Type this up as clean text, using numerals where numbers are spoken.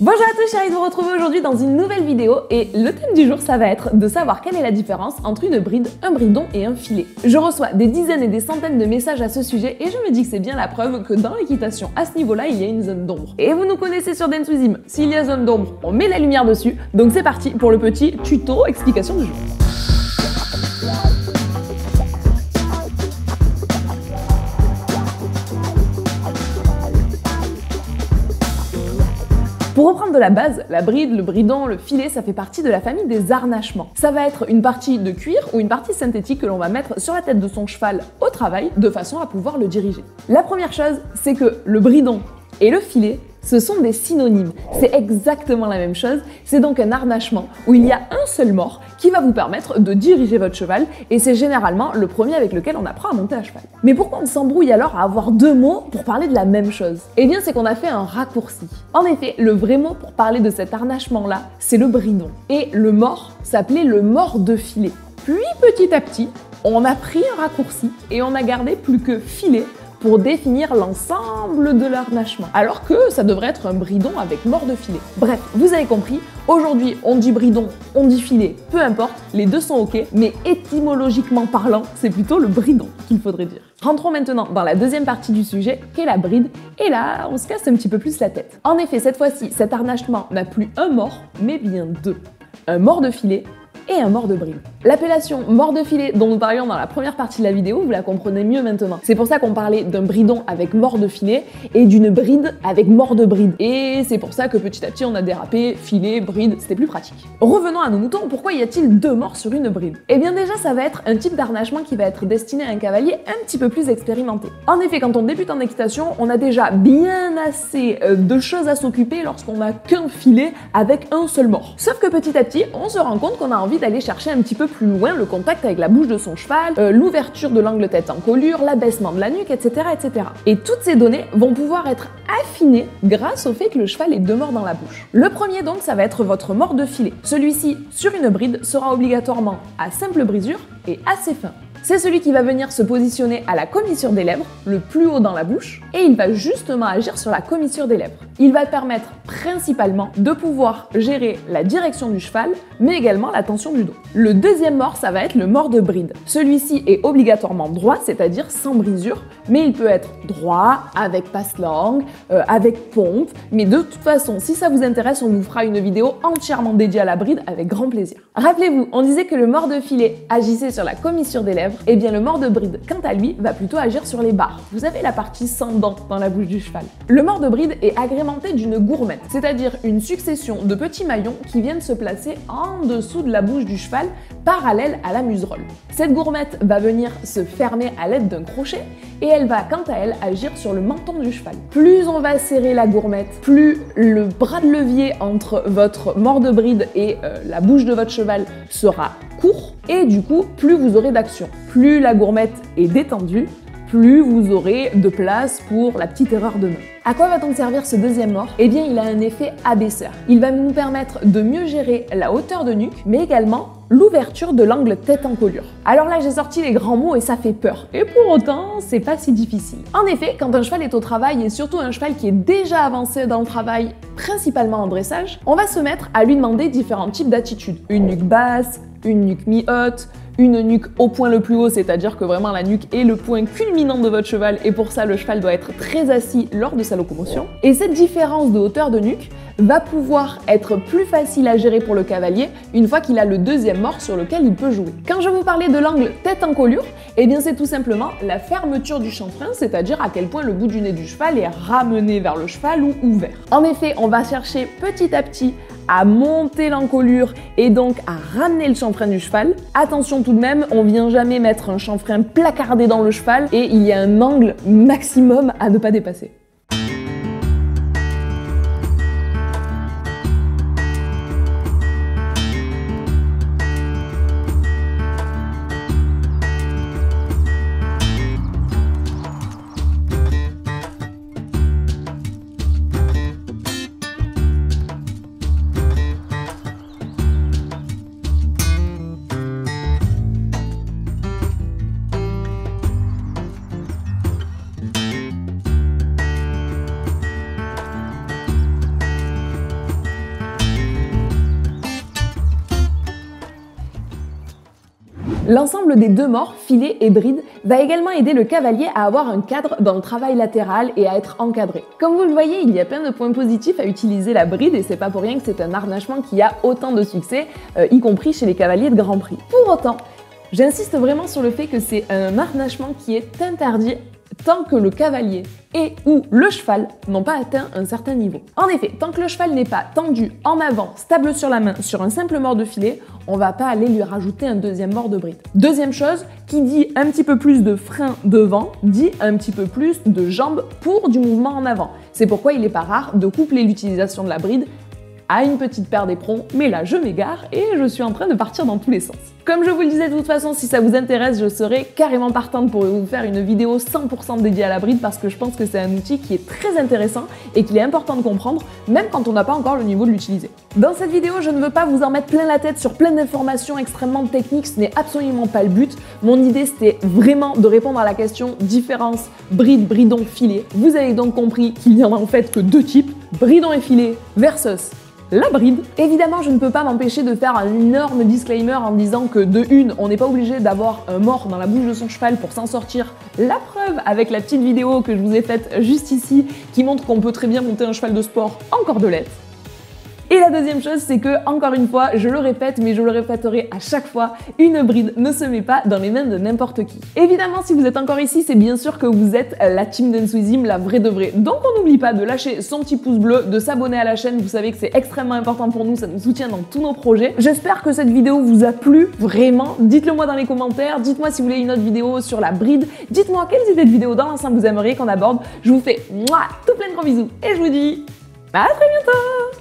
Bonjour à tous, chérie, de vous retrouver aujourd'hui dans une nouvelle vidéo et le thème du jour ça va être de savoir quelle est la différence entre une bride, un bridon et un filet. Je reçois des dizaines et des centaines de messages à ce sujet et je me dis que c'est bien la preuve que dans l'équitation à ce niveau-là il y a une zone d'ombre. Et vous nous connaissez sur Dance With Him, s'il y a zone d'ombre, on met la lumière dessus, donc c'est parti pour le petit tuto explication du jour. Pour reprendre de la base, la bride, le bridon, le filet, ça fait partie de la famille des harnachements. Ça va être une partie de cuir ou une partie synthétique que l'on va mettre sur la tête de son cheval au travail de façon à pouvoir le diriger. La première chose, c'est que le bridon et le filet, ce sont des synonymes. C'est exactement la même chose. C'est donc un harnachement où il y a un seul mort qui va vous permettre de diriger votre cheval et c'est généralement le premier avec lequel on apprend à monter à cheval. Mais pourquoi on s'embrouille alors à avoir deux mots pour parler de la même chose? Eh bien, c'est qu'on a fait un raccourci. En effet, le vrai mot pour parler de cet harnachement-là, c'est le bridon. Et le mort s'appelait le mort de filet. Puis petit à petit, on a pris un raccourci et on a gardé plus que filet pour définir l'ensemble de l'harnachement, alors que ça devrait être un bridon avec mort de filet. Bref, vous avez compris, aujourd'hui on dit bridon, on dit filet, peu importe, les deux sont ok, mais étymologiquement parlant, c'est plutôt le bridon qu'il faudrait dire. Rentrons maintenant dans la deuxième partie du sujet, qu'est la bride, et là, on se casse un petit peu plus la tête. En effet, cette fois-ci, cet harnachement n'a plus un mort, mais bien deux. Un mort de filet et un mort de bride. L'appellation mort de filet dont nous parlions dans la première partie de la vidéo, vous la comprenez mieux maintenant. C'est pour ça qu'on parlait d'un bridon avec mort de filet et d'une bride avec mort de bride. Et c'est pour ça que petit à petit on a dérapé, filet, bride, c'était plus pratique. Revenons à nos moutons, pourquoi y a-t-il deux morts sur une bride? Eh bien déjà ça va être un type d'harnachement qui va être destiné à un cavalier un petit peu plus expérimenté. En effet, quand on débute en équitation, on a déjà bien assez de choses à s'occuper lorsqu'on n'a qu'un filet avec un seul mort. Sauf que petit à petit, on se rend compte qu'on a envie d'aller chercher un petit peu plus loin le contact avec la bouche de son cheval, l'ouverture de l'angle tête encolure, l'abaissement de la nuque, etc., etc. Et toutes ces données vont pouvoir être affinées grâce au fait que le cheval ait deux morts dans la bouche. Le premier donc, ça va être votre mort de filet. Celui-ci, sur une bride, sera obligatoirement à simple brisure et assez fin. C'est celui qui va venir se positionner à la commissure des lèvres, le plus haut dans la bouche, et il va justement agir sur la commissure des lèvres. Il va permettre principalement de pouvoir gérer la direction du cheval, mais également la tension du dos. Le deuxième mort, ça va être le mort de bride. Celui-ci est obligatoirement droit, c'est-à-dire sans brisure, mais il peut être droit, avec passe-langue, avec pompe, mais de toute façon, si ça vous intéresse, on vous fera une vidéo entièrement dédiée à la bride avec grand plaisir. Rappelez-vous, on disait que le mort de filet agissait sur la commissure des lèvres, et bien le mort de bride, quant à lui, va plutôt agir sur les barres. Vous avez la partie sans dents dans la bouche du cheval. Le mort de bride est agrémenté d'une gourmette, c'est-à-dire une succession de petits maillons qui viennent se placer en dessous de la bouche du cheval, parallèle à la muserolle. Cette gourmette va venir se fermer à l'aide d'un crochet et elle va quant à elle agir sur le menton du cheval. Plus on va serrer la gourmette, plus le bras de levier entre votre mort de bride et la bouche de votre cheval sera court et du coup plus vous aurez d'action. Plus la gourmette est détendue, plus vous aurez de place pour la petite erreur de main. À quoi va donc servir ce deuxième mort? Eh bien, il a un effet abaisseur. Il va nous permettre de mieux gérer la hauteur de nuque, mais également l'ouverture de l'angle tête encolure. Alors là, j'ai sorti les grands mots et ça fait peur. Et pour autant, c'est pas si difficile. En effet, quand un cheval est au travail, et surtout un cheval qui est déjà avancé dans le travail, principalement en dressage, on va se mettre à lui demander différents types d'attitudes. Une nuque basse, une nuque mi-haute, une nuque au point le plus haut, c'est-à-dire que vraiment la nuque est le point culminant de votre cheval et pour ça le cheval doit être très assis lors de sa locomotion. Et cette différence de hauteur de nuque va pouvoir être plus facile à gérer pour le cavalier une fois qu'il a le deuxième mort sur lequel il peut jouer. Quand je vous parlais de l'angle tête encolure, eh bien c'est tout simplement la fermeture du chanfrein, c'est-à-dire à quel point le bout du nez du cheval est ramené vers le cheval ou ouvert. En effet, on va chercher petit à petit à monter l'encolure et donc à ramener le chanfrein du cheval. Attention tout de même, on vient jamais mettre un chanfrein placardé dans le cheval et il y a un angle maximum à ne pas dépasser. L'ensemble des deux morts, filet et bride, va également aider le cavalier à avoir un cadre dans le travail latéral et à être encadré. Comme vous le voyez, il y a plein de points positifs à utiliser la bride et c'est pas pour rien que c'est un harnachement qui a autant de succès, y compris chez les cavaliers de Grand Prix. Pour autant, j'insiste vraiment sur le fait que c'est un harnachement qui est interdit tant que le cavalier et ou le cheval n'ont pas atteint un certain niveau. En effet, tant que le cheval n'est pas tendu en avant, stable sur la main, sur un simple mort de filet, on va pas aller lui rajouter un deuxième mort de bride. Deuxième chose, qui dit un petit peu plus de frein devant, dit un petit peu plus de jambes pour du mouvement en avant. C'est pourquoi il n'est pas rare de coupler l'utilisation de la bride à une petite paire d'éperons, mais là je m'égare et je suis en train de partir dans tous les sens. Comme je vous le disais de toute façon, si ça vous intéresse, je serai carrément partante pour vous faire une vidéo 100% dédiée à la bride parce que je pense que c'est un outil qui est très intéressant et qu'il est important de comprendre, même quand on n'a pas encore le niveau de l'utiliser. Dans cette vidéo, je ne veux pas vous en mettre plein la tête sur plein d'informations extrêmement techniques, ce n'est absolument pas le but. Mon idée c'était vraiment de répondre à la question différence bride, bridon, filet. Vous avez donc compris qu'il n'y en a en fait que deux types, bridon et filet versus la bride. Évidemment, je ne peux pas m'empêcher de faire un énorme disclaimer en disant que de une, on n'est pas obligé d'avoir un mort dans la bouche de son cheval pour s'en sortir. La preuve avec la petite vidéo que je vous ai faite juste ici qui montre qu'on peut très bien monter un cheval de sport en cordelette. Et la deuxième chose, c'est que, encore une fois, je le répète, mais je le répéterai à chaque fois, une bride ne se met pas dans les mains de n'importe qui. Évidemment, si vous êtes encore ici, c'est bien sûr que vous êtes la team Denswizim, la vraie de vraie. Donc on n'oublie pas de lâcher son petit pouce bleu, de s'abonner à la chaîne, vous savez que c'est extrêmement important pour nous, ça nous soutient dans tous nos projets. J'espère que cette vidéo vous a plu, vraiment. Dites-le moi dans les commentaires, dites-moi si vous voulez une autre vidéo sur la bride, dites-moi quelles idées de vidéos dans l'ensemble vous aimeriez qu'on aborde. Je vous fais tout plein de gros bisous et je vous dis à très bientôt.